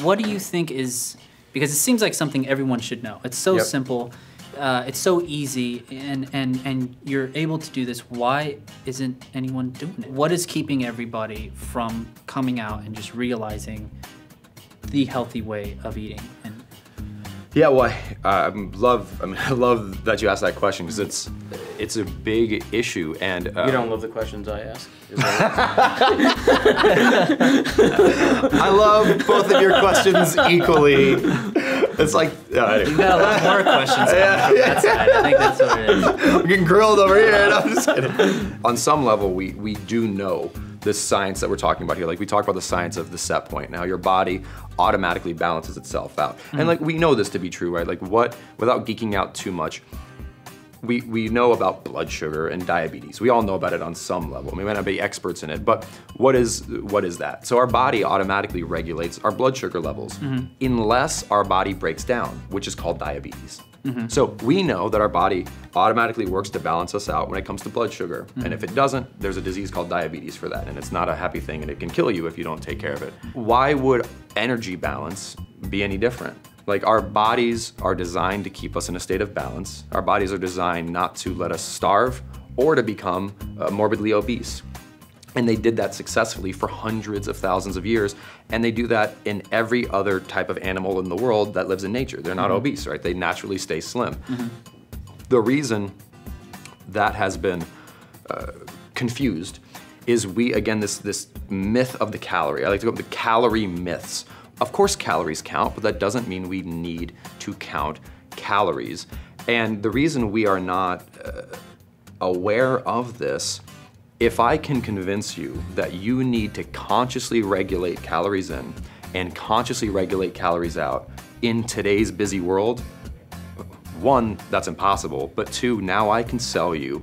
what do you think is, because it seems like something everyone should know. It's so simple, it's so easy, and you're able to do this. Why isn't anyone doing it? What is keeping everybody from coming out and just realizing the healthy way of eating? Yeah, well, I love that you asked that question, because it's a big issue, and you don't love the questions I ask? I love both of your questions equally. It's like anyway. You got a lot more questions coming from that side. I think that's what it is. I'm getting grilled over here. No, I'm just kidding. On some level, we do know this science that we're talking about here. Like, we talk about the science of the set point. Now, your body automatically balances itself out. And like, we know this to be true, right? Like, without geeking out too much, we know about blood sugar and diabetes. We all know about it on some level. We might not be experts in it, but what is that? So our body automatically regulates our blood sugar levels unless our body breaks down, which is called diabetes. So we know that our body automatically works to balance us out when it comes to blood sugar. And if it doesn't, there's a disease called diabetes for that. And it's not a happy thing, and it can kill you if you don't take care of it. Why would energy balance be any different? Like, our bodies are designed to keep us in a state of balance. Our bodies are designed not to let us starve or to become morbidly obese. And they did that successfully for hundreds of thousands of years. And they do that in every other type of animal in the world that lives in nature. They're not obese, right? They naturally stay slim. The reason that has been confused is this myth of the calorie. I like to go with the calorie myths. Of course calories count, but that doesn't mean we need to count calories. And the reason we are not aware of this, if I can convince you that you need to consciously regulate calories in and consciously regulate calories out in today's busy world, one, that's impossible, but two, now I can sell you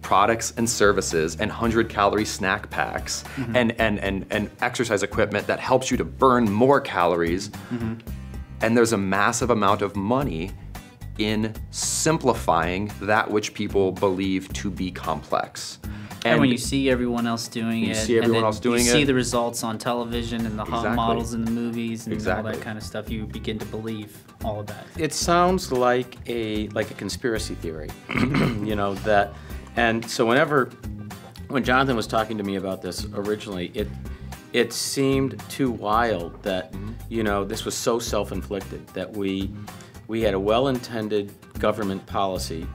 products and services and 100-calorie snack packs and exercise equipment that helps you to burn more calories. And there's a massive amount of money in simplifying that which people believe to be complex. And when you see everyone else doing it, you see the results on television and the hot models in the movies and all that kind of stuff, you begin to believe all of that. It sounds like a conspiracy theory, you know, that. And so when Jonathan was talking to me about this originally, it seemed too wild that, you know, this was so self-inflicted, that we had a well-intended government policy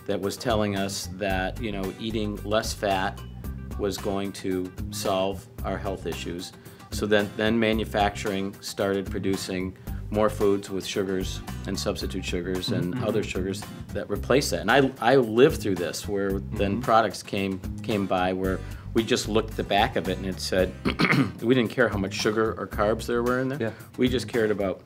that was telling us that, you know, eating less fat was going to solve our health issues. So then manufacturing started producing more foods with sugars and substitute sugars and other sugars that replace that. And I lived through this, where then products came by where we just looked at the back of it and it said, we didn't care how much sugar or carbs there were in there. We just cared about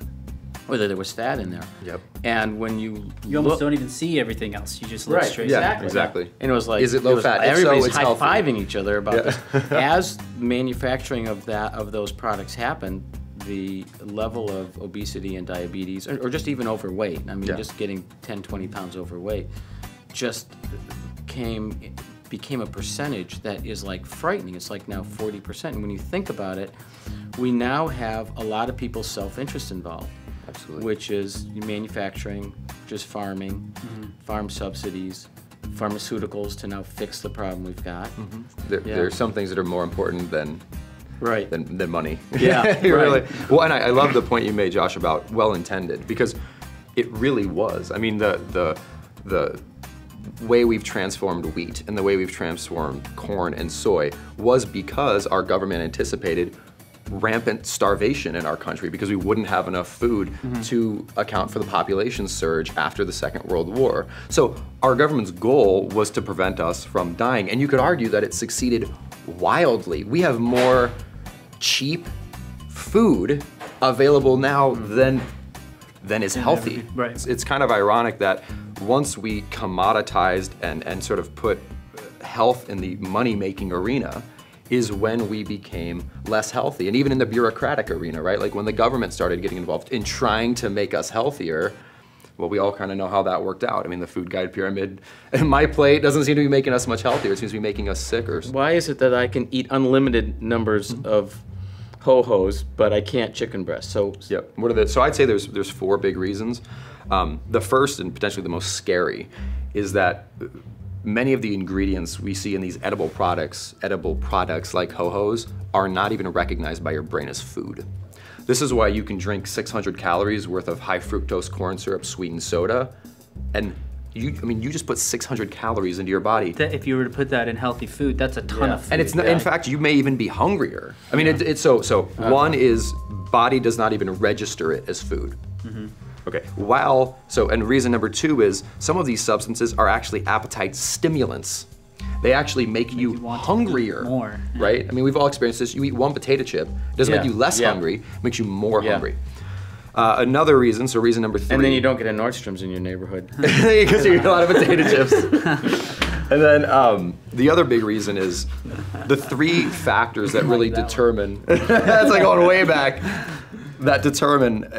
whether there was fat in there. And when you almost don't even see everything else. You just look straight. Exactly. And it was like, is it low fat? Everybody's high-fiving each other about this. As manufacturing of those products happened, the level of obesity and diabetes, or just even overweight, I mean, just getting 10, 20 pounds overweight, just became a percentage that is like frightening. It's like now 40%. And when you think about it, we now have a lot of people's self-interest involved. Absolutely. Which is manufacturing, just farming, farm subsidies, pharmaceuticals to now fix the problem we've got. There are some things that are more important than money. Really. Well, and I love the point you made, Josh, about well-intended, because it really was. I mean, the way we've transformed wheat and the way we've transformed corn and soy was because our government anticipated rampant starvation in our country because we wouldn't have enough food to account for the population surge after the Second World War. So our government's goal was to prevent us from dying, and you could argue that it succeeded wildly. We have more cheap food available now than is healthy. It's kind of ironic that once we commoditized and sort of put health in the money-making arena, is when we became less healthy. And even in the bureaucratic arena, right? Like when the government started getting involved in trying to make us healthier, well, we all kind of know how that worked out. I mean, the food guide pyramid and my plate doesn't seem to be making us much healthier. It seems to be making us sicker. Why is it that I can eat unlimited numbers of ho-hos, but I can't chicken breast. So Yep. So I'd say there's 4 big reasons. The first and potentially the most scary is that many of the ingredients we see in these edible products like ho-hos, are not even recognized by your brain as food. This is why you can drink 600 calories worth of high fructose corn syrup sweetened soda, and you just put 600 calories into your body. If you were to put that in healthy food, that's a ton of food. And it's not, in fact, you may even be hungrier. I mean, it's so one is body does not even register it as food. Okay, and reason number 2 is some of these substances are actually appetite stimulants. They actually make you hungrier, more. Right? I mean, we've all experienced this. You eat one potato chip, it doesn't make you less hungry, it makes you more hungry. Another reason, so reason number 3. And then you don't get a Nordstrom's in your neighborhood. Because you eat a lot of potato chips. And then the other big reason is the 3 factors that really determine, that's like going way back, that determine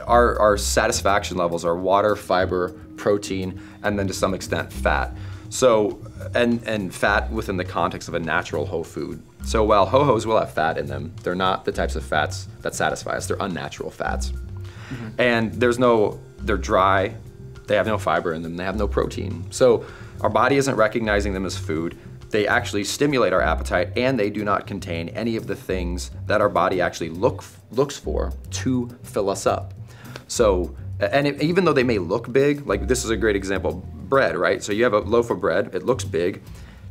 our satisfaction levels are water, fiber, protein, and then to some extent fat. So, and fat within the context of a natural whole food. So while ho-hos will have fat in them, they're not the types of fats that satisfy us, they're unnatural fats. And they're dry, they have no fiber in them, they have no protein. So our body isn't recognizing them as food. They actually stimulate our appetite, and they do not contain any of the things that our body actually looks for to fill us up. So, even though they may look big, like this is a great example, bread, right? So you have a loaf of bread, it looks big.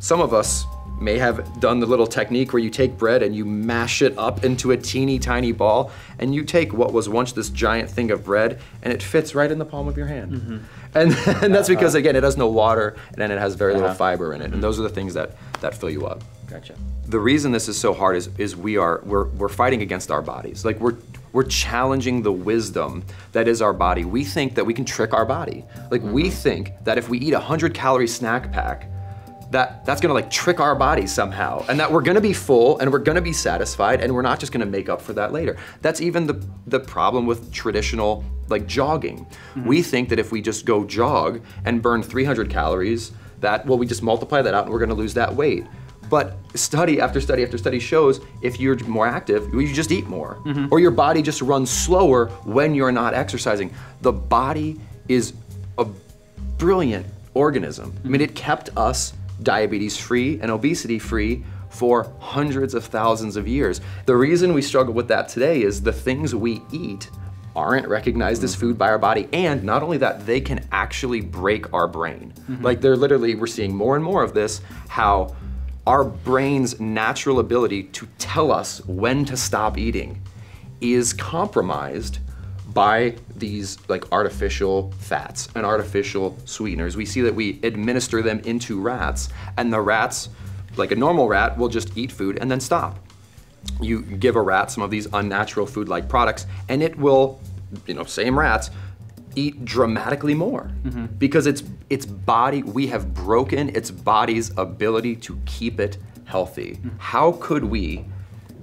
Some of us may have done the little technique where you take bread and you mash it up into a teeny tiny ball, and you take what was once this giant thing of bread and it fits right in the palm of your hand. And that's because, again, it has no water and then it has very little fiber in it, and those are the things that fill you up. Gotcha. The reason this is so hard is we're fighting against our bodies. Like we're challenging the wisdom that is our body. We think that we can trick our body. Like we think that if we eat a 100-calorie snack pack, that's gonna like trick our body somehow, and that we're gonna be full and we're gonna be satisfied, and we're not just gonna make up for that later. That's even the problem with traditional like jogging. We think that if we just go jog and burn 300 calories, we just multiply that out and we're gonna lose that weight. But study after study after study shows if you're more active, you just eat more. Or your body just runs slower when you're not exercising. The body is a brilliant organism. I mean, it kept us diabetes-free and obesity-free for hundreds of thousands of years. The reason we struggle with that today is the things we eat aren't recognized as food by our body, and not only that, they can actually break our brain. Like we're seeing more and more of this, how our brain's natural ability to tell us when to stop eating is compromised by these like artificial fats and artificial sweeteners. We see that we administer them into rats, and the rats, like a normal rat, will just eat food and then stop. You give a rat some of these unnatural food-like products, and it will, same rats, eat dramatically more because we have broken its body's ability to keep it healthy. How could we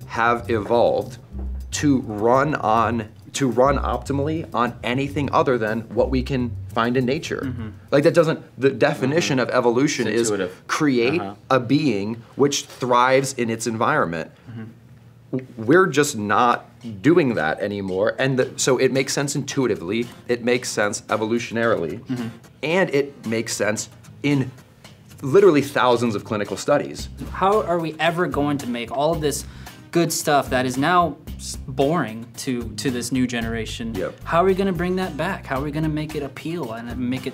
have evolved to run optimally on anything other than what we can find in nature? Like the definition of evolution is create a being which thrives in its environment. We're just not doing that anymore, and so it makes sense intuitively, it makes sense evolutionarily, and it makes sense in literally thousands of clinical studies. How are we ever going to make all of this good stuff that is now boring to this new generation? How are we gonna bring that back? How are we gonna make it appeal and make it,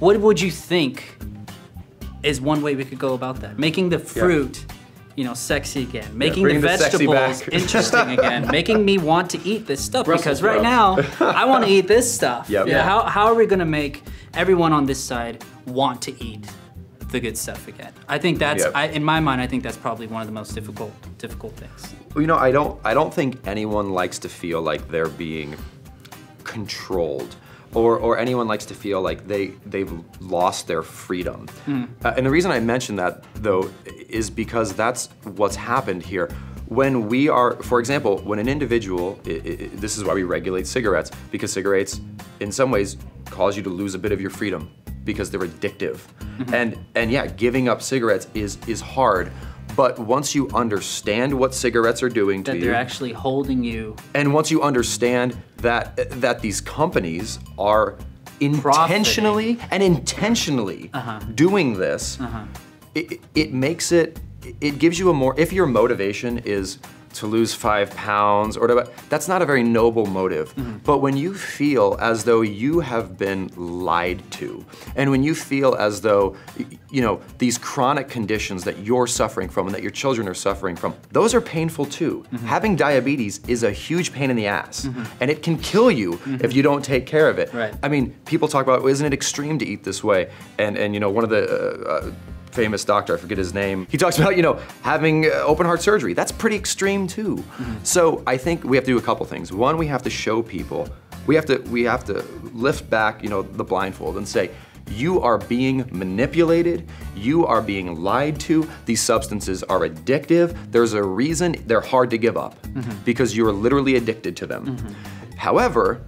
what would you think is one way we could go about that? Making the fruit sexy again, making the vegetables interesting again, making me want to eat this stuff, because right now I want to eat this stuff. How are we gonna make everyone on this side want to eat the good stuff again? I think that's, in my mind, I think that's probably one of the most difficult things. Well, I don't think anyone likes to feel like they're being controlled, or anyone likes to feel like they've lost their freedom. And the reason I mention that, though, is because that's what's happened here. When we are, for example, when an individual, this is why we regulate cigarettes, because cigarettes, in some ways, cause you to lose a bit of your freedom because they're addictive. And yeah, giving up cigarettes is hard, But once you understand what cigarettes are doing to That you, they're actually holding you. and once you understand that these companies are intentionally and intentionally doing this, it makes it gives you a more, if your motivation is to lose 5 pounds or whatever, that's not a very noble motive. But when you feel as though you have been lied to, and when you feel as though, you know, these chronic conditions that you're suffering from and that your children are suffering from, those are painful too. Having diabetes is a huge pain in the ass, and it can kill you if you don't take care of it. Right. I mean, people talk about, isn't it extreme to eat this way? And you know, one of the famous doctor, I forget his name, he talks about, you know, having open heart surgery. That's pretty extreme too. So I think we have to do a couple things. One, we have to show people, we have to lift back, you know, the blindfold and say, you are being manipulated, you are being lied to, these substances are addictive, there's a reason they're hard to give up, because you're literally addicted to them. However,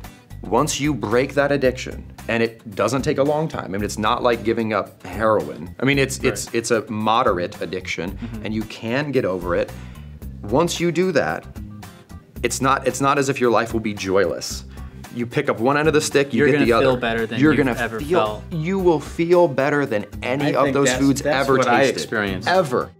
once you break that addiction, and it doesn't take a long time. I mean, it's not like giving up heroin. I mean, it's a moderate addiction, and you can get over it. Once you do that, it's not as if your life will be joyless. You pick up one end of the stick, you get the other. You're gonna feel better than you've ever felt. You will feel better than any of those foods ever tasted. That's what I experienced. Ever.